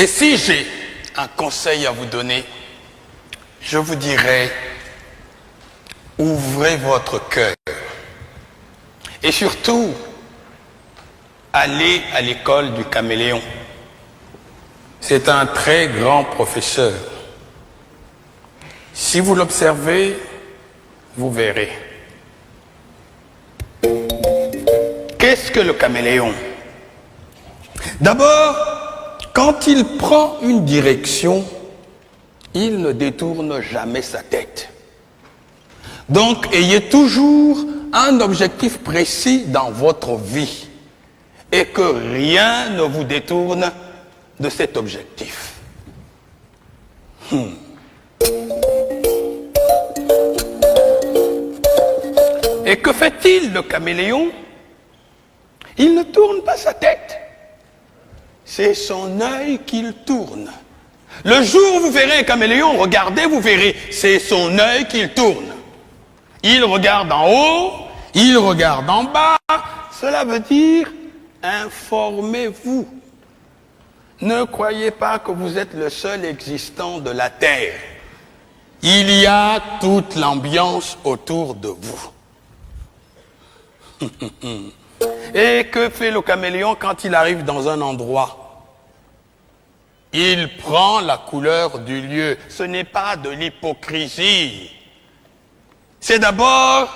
Et si j'ai un conseil à vous donner, je vous dirais, ouvrez votre cœur. Et surtout, allez à l'école du caméléon. C'est un très grand professeur. Si vous l'observez, vous verrez. Qu'est-ce que le caméléon? D'abord, quand il prend une direction, il ne détourne jamais sa tête. Donc, ayez toujours un objectif précis dans votre vie et que rien ne vous détourne de cet objectif. Et que fait-il, le caméléon? Il ne tourne pas sa tête. C'est son œil qu'il tourne. Le jour où vous verrez un caméléon, regardez, vous verrez, c'est son œil qu'il tourne. Il regarde en haut, il regarde en bas. Cela veut dire, informez-vous. Ne croyez pas que vous êtes le seul existant de la Terre. Il y a toute l'ambiance autour de vous. Et que fait le caméléon quand il arrive dans un endroit? Il prend la couleur du lieu. Ce n'est pas de l'hypocrisie. C'est d'abord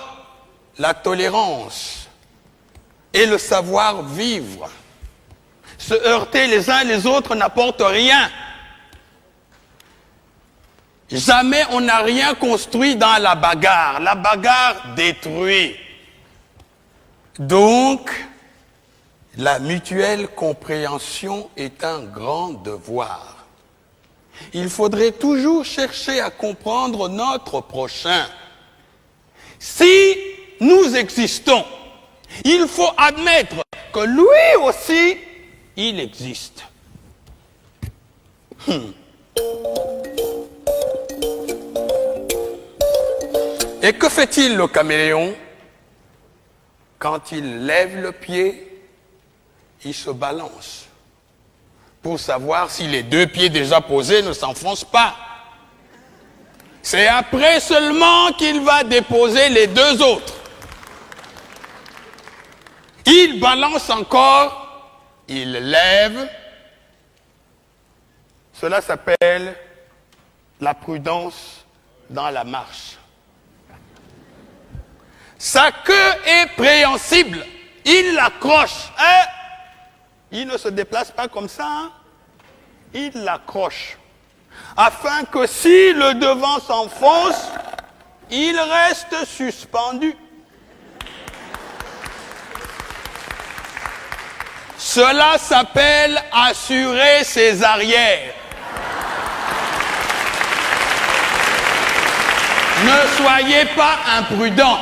la tolérance et le savoir-vivre. Se heurter les uns les autres n'apporte rien. Jamais on n'a rien construit dans la bagarre. La bagarre détruit. Donc, la mutuelle compréhension est un grand devoir. Il faudrait toujours chercher à comprendre notre prochain. Si nous existons, il faut admettre que lui aussi, il existe. Et que fait-il, le caméléon? Quand il lève le pied, il se balance pour savoir si les deux pieds déjà posés ne s'enfoncent pas. C'est après seulement qu'il va déposer les deux autres. Il balance encore, il lève. Cela s'appelle la prudence dans la marche. Sa queue est préhensible. Il l'accroche. Il ne se déplace pas comme ça. Il l'accroche. Afin que si le devant s'enfonce, il reste suspendu. Cela s'appelle assurer ses arrières. Ne soyez pas imprudents.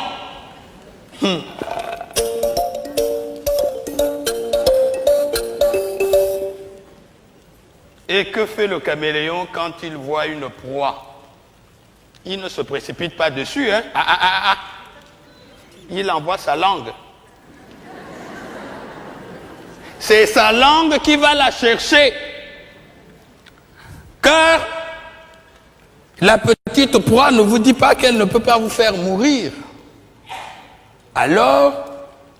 Et que fait le caméléon quand il voit une proie? Il ne se précipite pas dessus, hein? Il envoie sa langue. C'est sa langue qui va la chercher. Car la petite proie ne vous dit pas qu'elle ne peut pas vous faire mourir. Alors,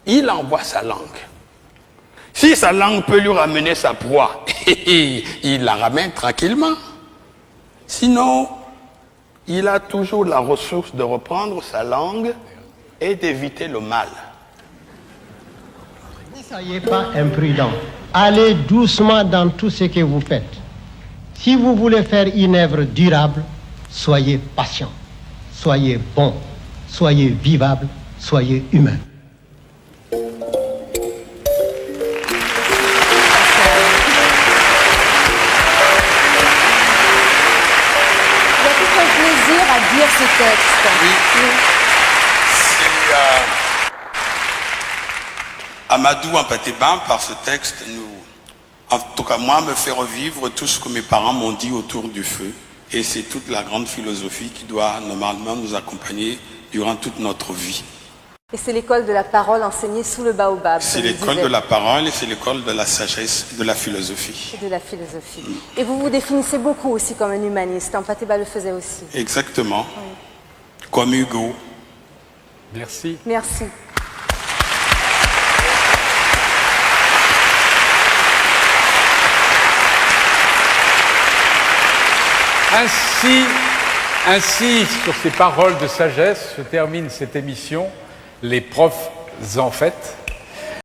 il envoie sa langue. Si sa langue peut lui ramener sa proie, il la ramène tranquillement. Sinon, il a toujours la ressource de reprendre sa langue et d'éviter le mal. Ne soyez pas imprudent. Allez doucement dans tout ce que vous faites. Si vous voulez faire une œuvre durable, soyez patient, soyez bon, soyez vivable, soyez humain. Lire ce texte. Oui. C'est Amadou Ampatéban, par ce texte, en tout cas moi, me fait revivre tout ce que mes parents m'ont dit autour du feu. Et c'est toute la grande philosophie qui doit normalement nous accompagner durant toute notre vie. Et c'est l'école de la parole enseignée sous le baobab. C'est comme il l'école disait, de la parole et c'est l'école de la sagesse, de la philosophie. et de la philosophie. Et vous vous définissez beaucoup aussi comme un humaniste. Ampateba le faisait aussi. Exactement. Comme Hugo. Merci. Merci. Ainsi, sur ces paroles de sagesse, se termine cette émission, Les profs en fête.